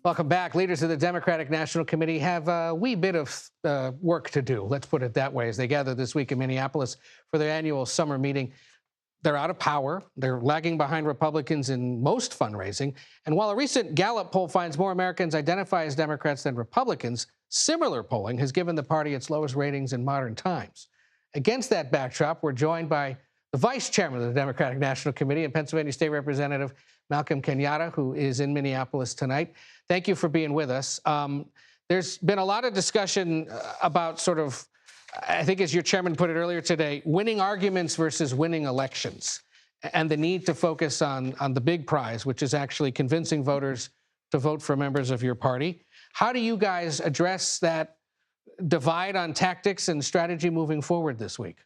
Welcome back. Leaders of the Democratic National Committee have a wee bit of work to do, let's put it that way, as they gather this week in Minneapolis for their annual summer meeting. They're out of power. They're lagging behind Republicans in most fundraising. And while a recent Gallup poll finds more Americans identify as Democrats than Republicans, similar polling has given the party its lowest ratings in modern times. Against that backdrop, we're joined by the vice chairman of the Democratic National Committee and Pennsylvania State Representative Malcolm Kenyatta, who is in Minneapolis tonight. Thank you for being with us. There's been a lot of discussion about sort of, I think as your chairman put it earlier today, winning arguments versus winning elections, and the need to focus on the big prize, which is actually convincing voters to vote for members of your party. How do you guys address that divide on tactics and strategy moving forward this week?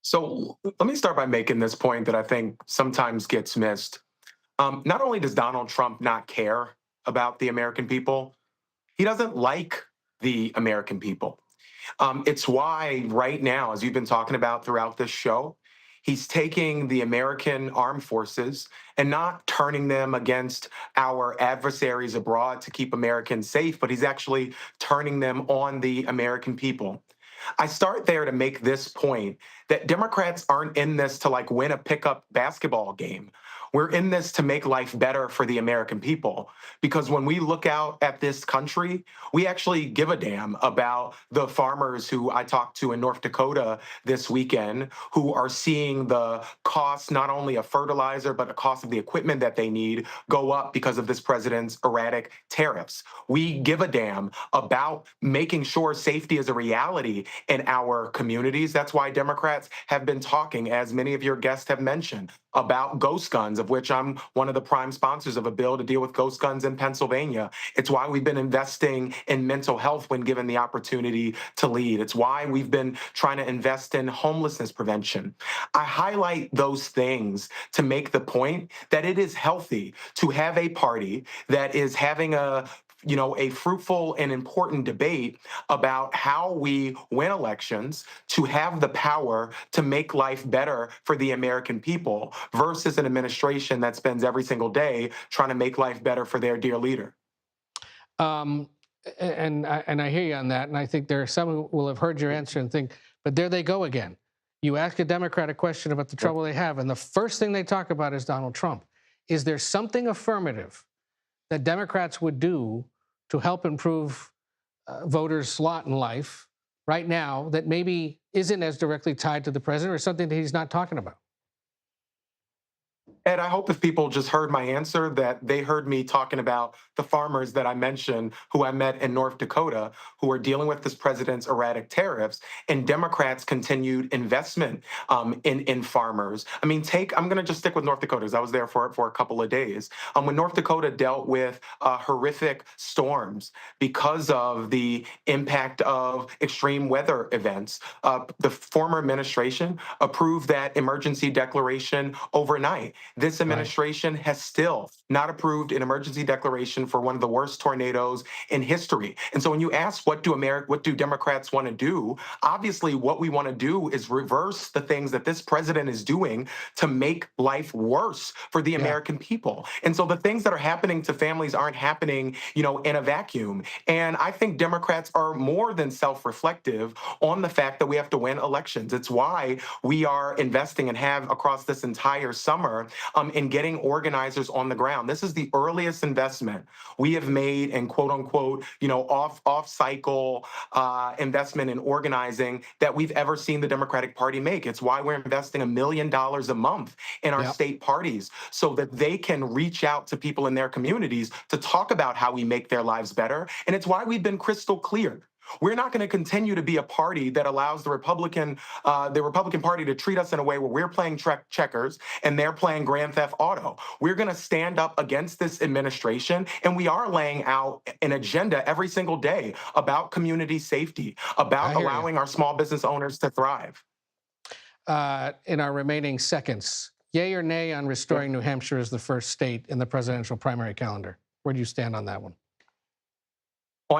So let me start by making this point that I think sometimes gets missed. Not only does Donald Trump not care about the American people, he doesn't like the American people. It's why right now, as you've been talking about throughout this show, he's taking the American armed forces and not turning them against our adversaries abroad to keep Americans safe, but he's actually turning them on the American people. I start there to make this point that Democrats aren't in this to like win a pickup basketball game. We're in this to make life better for the American people. Because when we look out at this country, we actually give a damn about the farmers who I talked to in North Dakota this weekend, who are seeing the cost not only of fertilizer, but the cost of the equipment that they need go up because of this president's erratic tariffs. We give a damn about making sure safety is a reality in our communities. That's why Democrats have been talking, as many of your guests have mentioned, about ghost guns, of which I'm one of the prime sponsors of a bill to deal with ghost guns in Pennsylvania. It's why we've been investing in mental health when given the opportunity to lead. It's why we've been trying to invest in homelessness prevention. I highlight those things to make the point that it is healthy to have a party that is having a fruitful and important debate about how we win elections to have the power to make life better for the American people versus an administration that spends every single day trying to make life better for their dear leader. Um, and I hear you on that, and I think there are some who will have heard your answer and think, but there they go again. You ask a Democrat a question about the trouble they have, and the first thing they talk about is Donald Trump. Is there something affirmative that Democrats would do to help improve voters' lot in life right now that maybe isn't as directly tied to the president, or something that he's not talking about? Ed, I hope if people just heard my answer that they heard me talking about the farmers that I mentioned who I met in North Dakota who are dealing with this president's erratic tariffs and Democrats' continued investment in farmers. I mean, I'm going to just stick with North Dakota because I was there for a couple of days. When North Dakota dealt with horrific storms because of the impact of extreme weather events, the former administration approved that emergency declaration overnight. This administration has still not approved an emergency declaration for one of the worst tornadoes in history. And so when you ask what do Democrats want to do, obviously what we want to do is reverse the things that this president is doing to make life worse for the American people. And so the things that are happening to families aren't happening, in a vacuum. And I think Democrats are more than self-reflective on the fact that we have to win elections. It's why we are investing and have across this entire summer in getting organizers on the ground. This is the earliest investment we have made in quote unquote, off cycle investment in organizing that we've ever seen the Democratic Party make. It's why we're investing $1 million a month in our state parties so that they can reach out to people in their communities to talk about how we make their lives better. And it's why we've been crystal clear. We're not going to continue to be a party that allows the Republican Party to treat us in a way where we're playing checkers and they're playing Grand Theft Auto. We're going to stand up against this administration, and we are laying out an agenda every single day about community safety, about allowing our small business owners to thrive. In our remaining seconds, yay or nay on restoring New Hampshire as the first state in the presidential primary calendar? Where do you stand on that one?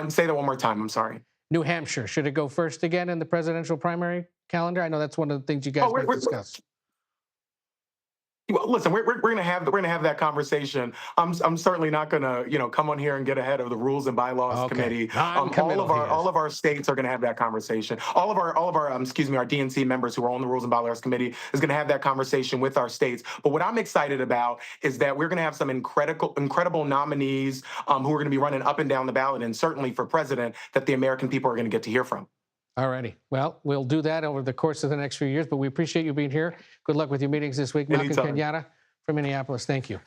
Say that one more time. I'm sorry. New Hampshire, should it go first again in the presidential primary calendar? I know that's one of the things you guys might discuss. Well, listen, we're gonna have that conversation. I'm certainly not gonna come on here and get ahead of the Rules and Bylaws Okay, Committee. non-committal he is. All of our states are gonna have that conversation. All of our excuse me, our DNC members who are on the Rules and Bylaws Committee is gonna have that conversation with our states. But what I'm excited about is that we're gonna have some incredible nominees who are gonna be running up and down the ballot, and certainly for president, that the American people are gonna get to hear from. All righty. Well, we'll do that over the course of the next few years, but we appreciate you being here. Good luck with your meetings this week. Malcolm Anytime. Kenyatta from Minneapolis, thank you.